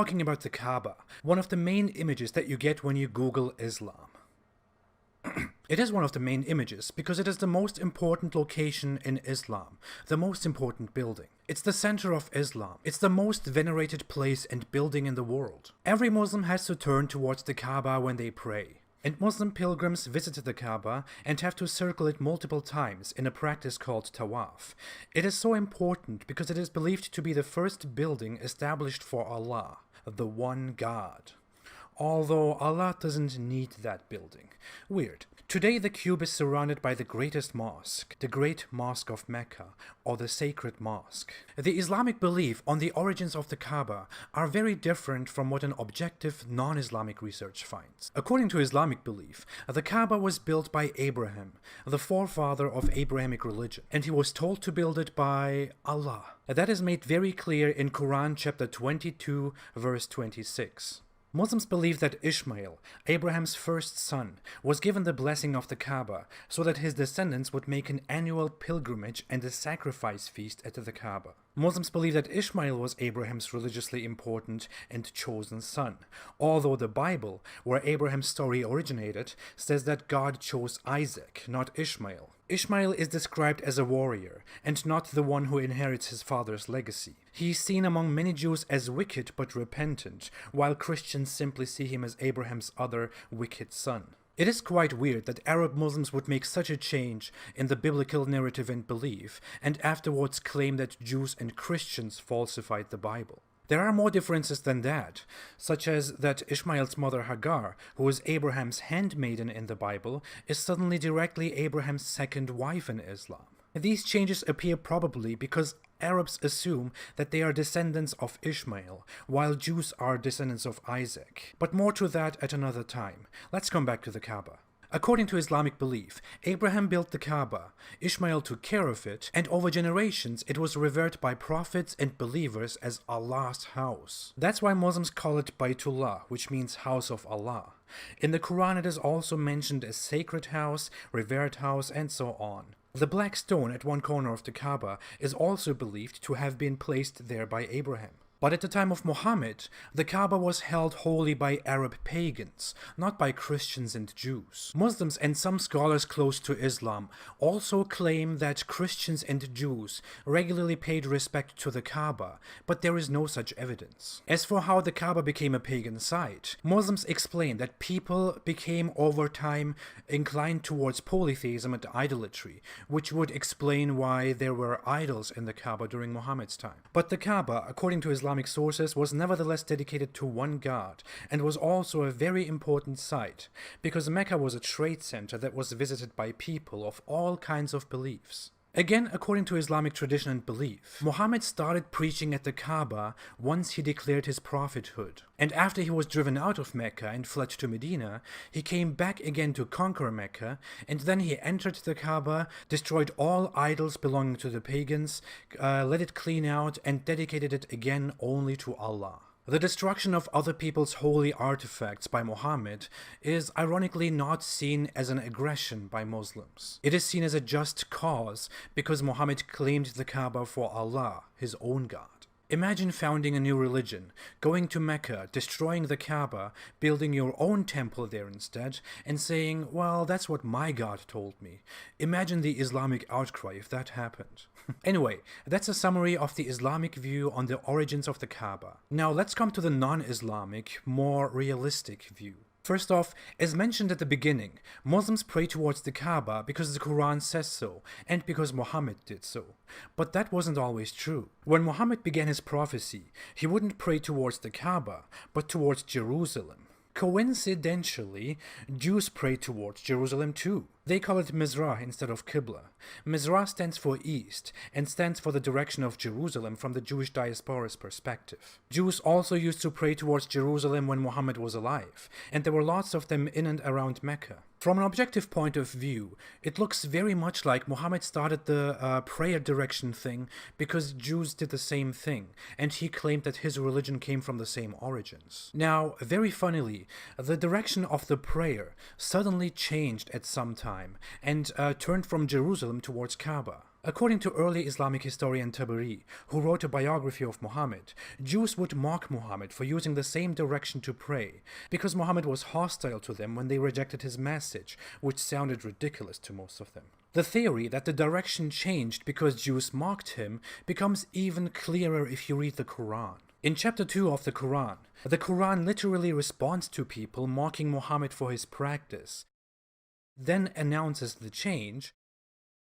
Talking about the Kaaba, one of the main images that you get when you Google Islam. It is one of the main images because it is the most important location in Islam, the most important building. It's the center of Islam. It's the most venerated place and building in the world. Every Muslim has to turn towards the Kaaba when they pray. And Muslim pilgrims visit the Kaaba and have to circle it multiple times in a practice called tawaf. It is so important because it is believed to be the first building established for Allah, the one God. Although Allah doesn't need that building. Weird. Today the cube is surrounded by the greatest mosque, the Great Mosque of Mecca, or the Sacred Mosque. The Islamic belief on the origins of the Kaaba are very different from what an objective, non-Islamic research finds. According to Islamic belief, the Kaaba was built by Abraham, the forefather of Abrahamic religion, and he was told to build it by Allah. That is made very clear in Quran chapter 22, verse 26. Muslims believe that Ishmael, Abraham's first son, was given the blessing of the Kaaba so that his descendants would make an annual pilgrimage and a sacrifice feast at the Kaaba. Muslims believe that Ishmael was Abraham's religiously important and chosen son, although the Bible, where Abraham's story originated, says that God chose Isaac, not Ishmael. Ishmael is described as a warrior, and not the one who inherits his father's legacy. He is seen among many Jews as wicked but repentant, while Christians simply see him as Abraham's other wicked son. It is quite weird that Arab Muslims would make such a change in the biblical narrative and belief, and afterwards claim that Jews and Christians falsified the Bible. There are more differences than that, such as that Ishmael's mother Hagar, who is Abraham's handmaiden in the Bible, is suddenly directly Abraham's second wife in Islam. These changes appear probably because Arabs assume that they are descendants of Ishmael, while Jews are descendants of Isaac. But more to that at another time. Let's come back to the Kaaba. According to Islamic belief, Abraham built the Kaaba, Ishmael took care of it, and over generations it was revered by prophets and believers as Allah's house. That's why Muslims call it Baytullah, which means house of Allah. In the Quran it is also mentioned as sacred house, revered house, and so on. The black stone at one corner of the Kaaba is also believed to have been placed there by Abraham. But at the time of Muhammad, the Kaaba was held holy by Arab pagans, not by Christians and Jews. Muslims and some scholars close to Islam also claim that Christians and Jews regularly paid respect to the Kaaba, but there is no such evidence. As for how the Kaaba became a pagan site, Muslims explain that people became over time inclined towards polytheism and idolatry, which would explain why there were idols in the Kaaba during Muhammad's time. But the Kaaba, according to Islamic sources, was nevertheless dedicated to one God and was also a very important site because Mecca was a trade center that was visited by people of all kinds of beliefs. Again, according to Islamic tradition and belief, Muhammad started preaching at the Kaaba once he declared his prophethood. And after he was driven out of Mecca and fled to Medina, he came back again to conquer Mecca, and then he entered the Kaaba, destroyed all idols belonging to the pagans, let it clean out, and dedicated it again only to Allah. The destruction of other people's holy artifacts by Muhammad is ironically not seen as an aggression by Muslims. It is seen as a just cause because Muhammad claimed the Kaaba for Allah, his own God. Imagine founding a new religion, going to Mecca, destroying the Kaaba, building your own temple there instead, and saying, well, that's what my God told me. Imagine the Islamic outcry if that happened. Anyway, that's a summary of the Islamic view on the origins of the Kaaba. Now let's come to the non-Islamic, more realistic view. First off, as mentioned at the beginning, Muslims pray towards the Kaaba because the Quran says so, and because Muhammad did so. But that wasn't always true. When Muhammad began his prophecy, he wouldn't pray towards the Kaaba, but towards Jerusalem. Coincidentally, Jews pray towards Jerusalem too. They call it Mizrah instead of Kibla. Mizrah stands for east and stands for the direction of Jerusalem from the Jewish diaspora's perspective. Jews also used to pray towards Jerusalem when Muhammad was alive, and there were lots of them in and around Mecca. From an objective point of view, it looks very much like Muhammad started the prayer direction thing because Jews did the same thing, and he claimed that his religion came from the same origins. Now, very funnily, the direction of the prayer suddenly changed at some time and turned from Jerusalem towards Kaaba. According to early Islamic historian Tabari, who wrote a biography of Muhammad, Jews would mock Muhammad for using the same direction to pray, because Muhammad was hostile to them when they rejected his message, which sounded ridiculous to most of them. The theory that the direction changed because Jews mocked him becomes even clearer if you read the Quran. In chapter 2 of the Quran literally responds to people mocking Muhammad for his practice, then announces the change,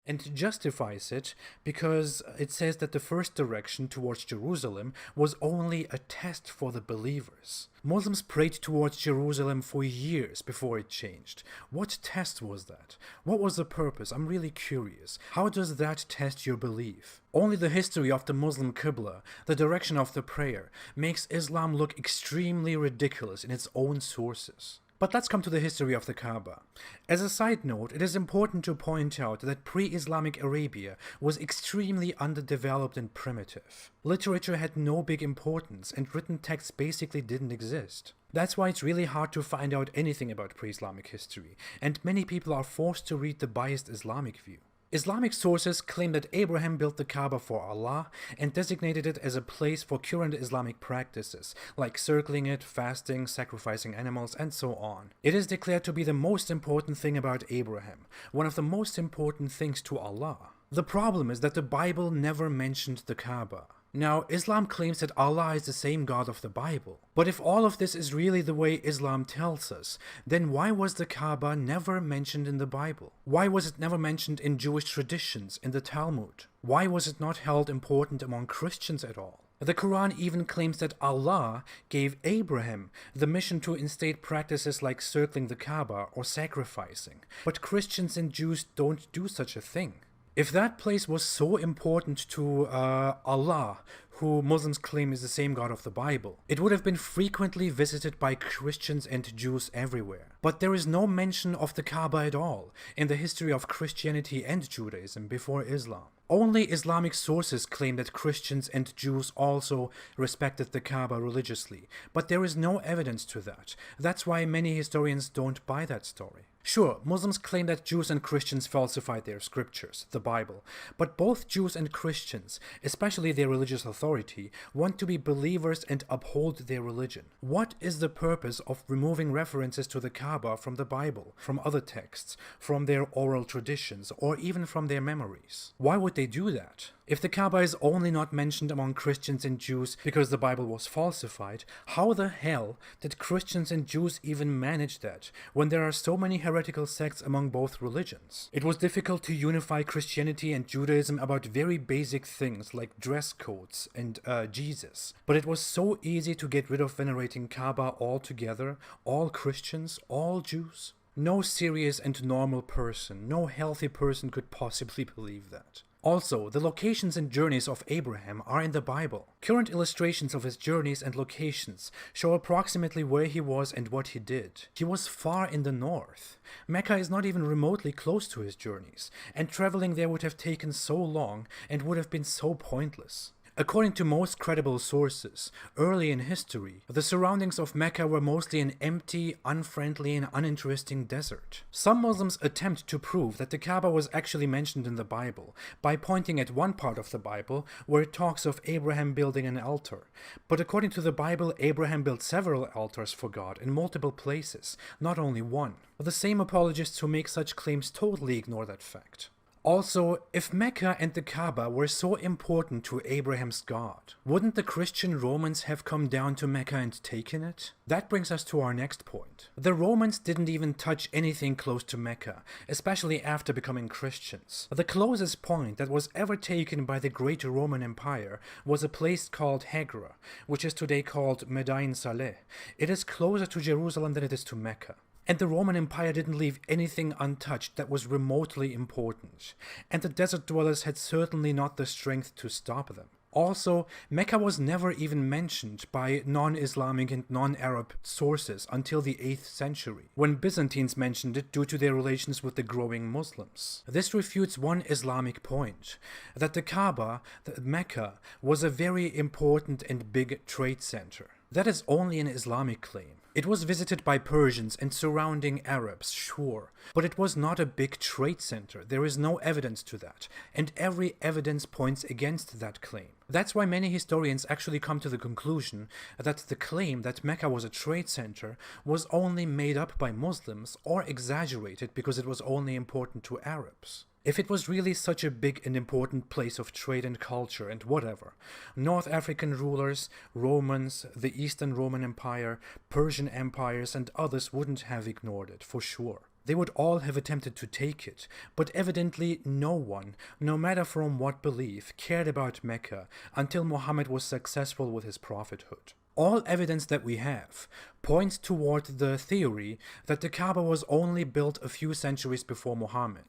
and justifies it because it says that the first direction towards Jerusalem was only a test for the believers. Muslims prayed towards Jerusalem for years before it changed. What test was that? What was the purpose? I'm really curious. How does that test your belief? Only the history of the Muslim kibla, the direction of the prayer, makes Islam look extremely ridiculous in its own sources. But let's come to the history of the Kaaba. As a side note, it is important to point out that pre-Islamic Arabia was extremely underdeveloped and primitive. Literature had no big importance, and written texts basically didn't exist. That's why it's really hard to find out anything about pre-Islamic history, and many people are forced to read the biased Islamic view. Islamic sources claim that Abraham built the Kaaba for Allah and designated it as a place for current Islamic practices, like circling it, fasting, sacrificing animals, and so on. It is declared to be the most important thing about Abraham, one of the most important things to Allah. The problem is that the Bible never mentioned the Kaaba. Now, Islam claims that Allah is the same God of the Bible. But if all of this is really the way Islam tells us, then why was the Kaaba never mentioned in the Bible? Why was it never mentioned in Jewish traditions, in the Talmud? Why was it not held important among Christians at all? The Quran even claims that Allah gave Abraham the mission to instate practices like circling the Kaaba or sacrificing. But Christians and Jews don't do such a thing. If that place was so important to Allah, who Muslims claim is the same God of the Bible, it would have been frequently visited by Christians and Jews everywhere. But there is no mention of the Kaaba at all in the history of Christianity and Judaism before Islam. Only Islamic sources claim that Christians and Jews also respected the Kaaba religiously, but there is no evidence to that. That's why many historians don't buy that story. Sure, Muslims claim that Jews and Christians falsified their scriptures, the Bible, but both Jews and Christians, especially their religious authority, want to be believers and uphold their religion. What is the purpose of removing references to the Kaaba from the Bible, from other texts, from their oral traditions, or even from their memories? Why would they do that? If the Kaaba is only not mentioned among Christians and Jews because the Bible was falsified, how the hell did Christians and Jews even manage that when there are so many heretical sects among both religions? It was difficult to unify Christianity and Judaism about very basic things like dress codes and Jesus, but it was so easy to get rid of venerating Kaaba altogether, all Christians, all Jews. No serious and normal person, no healthy person could possibly believe that. Also, the locations and journeys of Abraham are in the Bible. Current illustrations of his journeys and locations show approximately where he was and what he did. He was far in the north. Mecca is not even remotely close to his journeys, and traveling there would have taken so long and would have been so pointless. According to most credible sources, early in history, the surroundings of Mecca were mostly an empty, unfriendly, and uninteresting desert. Some Muslims attempt to prove that the Kaaba was actually mentioned in the Bible by pointing at one part of the Bible where it talks of Abraham building an altar. But according to the Bible, Abraham built several altars for God in multiple places, not only one. The same apologists who make such claims totally ignore that fact. Also, if Mecca and the Kaaba were so important to Abraham's God, wouldn't the Christian Romans have come down to Mecca and taken it? That brings us to our next point. The Romans didn't even touch anything close to Mecca, especially after becoming Christians. The closest point that was ever taken by the Great Roman Empire was a place called Hegra, which is today called Medain Saleh. It is closer to Jerusalem than it is to Mecca. And the Roman Empire didn't leave anything untouched that was remotely important, and the desert dwellers had certainly not the strength to stop them. Also, Mecca was never even mentioned by non-Islamic and non-Arab sources until the 8th century, when Byzantines mentioned it due to their relations with the growing Muslims. This refutes one Islamic point, that the Kaaba, Mecca, was a very important and big trade center. That is only an Islamic claim. It was visited by Persians and surrounding Arabs, sure, but it was not a big trade center. There is no evidence to that, and every evidence points against that claim. That's why many historians actually come to the conclusion that the claim that Mecca was a trade center was only made up by Muslims or exaggerated because it was only important to Arabs. If it was really such a big and important place of trade and culture and whatever, North African rulers, Romans, the Eastern Roman Empire, Persian empires and others wouldn't have ignored it, for sure. They would all have attempted to take it, but evidently no one, no matter from what belief, cared about Mecca until Muhammad was successful with his prophethood. All evidence that we have points toward the theory that the Kaaba was only built a few centuries before Muhammad,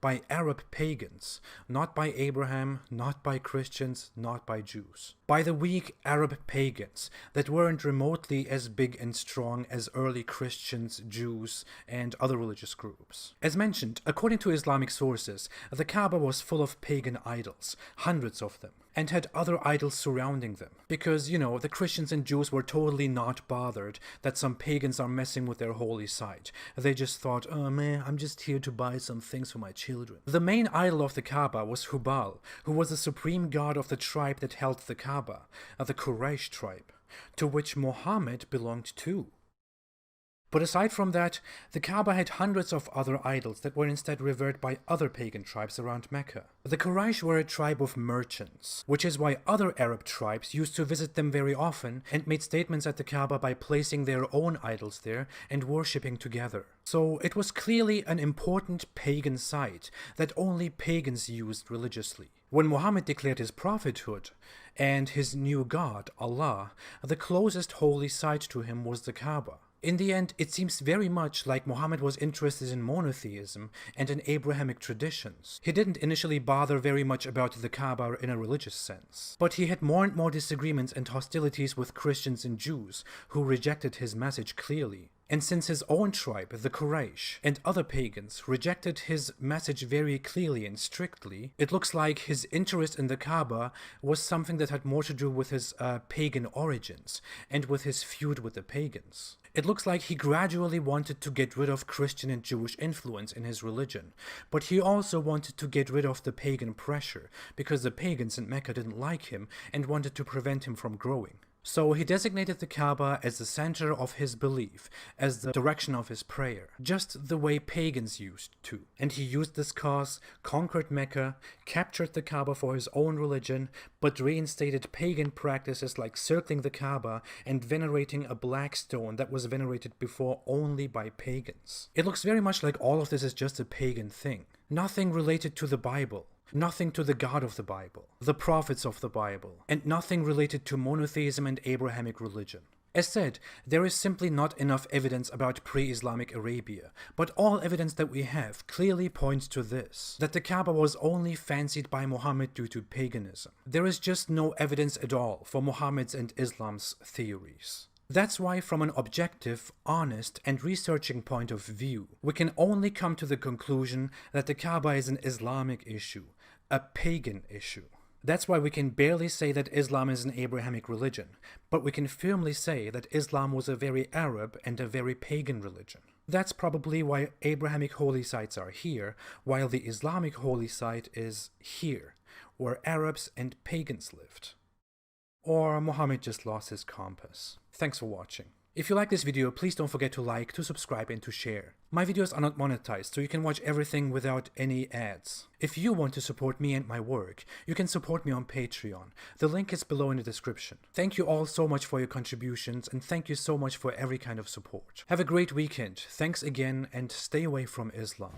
by Arab pagans, not by Abraham, not by Christians, not by Jews. By the weak Arab pagans that weren't remotely as big and strong as early Christians, Jews, and other religious groups. As mentioned, according to Islamic sources, the Kaaba was full of pagan idols, hundreds of them, and had other idols surrounding them. Because, you know, the Christians and Jews were totally not bothered that some pagans are messing with their holy site. They just thought, oh man, I'm just here to buy some things for my children. The main idol of the Kaaba was Hubal, who was the supreme god of the tribe that held the Kaaba, the Quraysh tribe, to which Muhammad belonged too. But aside from that, the Kaaba had hundreds of other idols that were instead revered by other pagan tribes around Mecca. The Quraysh were a tribe of merchants, which is why other Arab tribes used to visit them very often and made statements at the Kaaba by placing their own idols there and worshipping together. So it was clearly an important pagan site that only pagans used religiously. When Muhammad declared his prophethood and his new god, Allah, the closest holy site to him was the Kaaba. In the end, it seems very much like Muhammad was interested in monotheism and in Abrahamic traditions. He didn't initially bother very much about the Kaaba in a religious sense, but he had more and more disagreements and hostilities with Christians and Jews who rejected his message clearly. And since his own tribe, the Quraysh, and other pagans rejected his message very clearly and strictly, it looks like his interest in the Kaaba was something that had more to do with his pagan origins and with his feud with the pagans. It looks like he gradually wanted to get rid of Christian and Jewish influence in his religion, but he also wanted to get rid of the pagan pressure, because the pagans in Mecca didn't like him and wanted to prevent him from growing. So he designated the Kaaba as the center of his belief, as the direction of his prayer, just the way pagans used to. And he used this cause, conquered Mecca, captured the Kaaba for his own religion, but reinstated pagan practices like circling the Kaaba and venerating a black stone that was venerated before only by pagans. It looks very much like all of this is just a pagan thing, nothing related to the Bible. Nothing to the God of the Bible, the prophets of the Bible, and nothing related to monotheism and Abrahamic religion. As said, there is simply not enough evidence about pre-Islamic Arabia, but all evidence that we have clearly points to this, that the Kaaba was only fancied by Muhammad due to paganism. There is just no evidence at all for Muhammad's and Islam's theories. That's why, from an objective, honest, and researching point of view, we can only come to the conclusion that the Kaaba is an Islamic issue, a pagan issue. That's why we can barely say that Islam is an Abrahamic religion, but we can firmly say that Islam was a very Arab and a very pagan religion. That's probably why Abrahamic holy sites are here, while the Islamic holy site is here, where Arabs and pagans lived. Or Muhammad just lost his compass. Thanks for watching. If you like this video, please don't forget to like, to subscribe, and to share. My videos are not monetized, so you can watch everything without any ads. If you want to support me and my work, you can support me on Patreon. The link is below in the description. Thank you all so much for your contributions, and thank you so much for every kind of support. Have a great weekend. Thanks again, and stay away from Islam.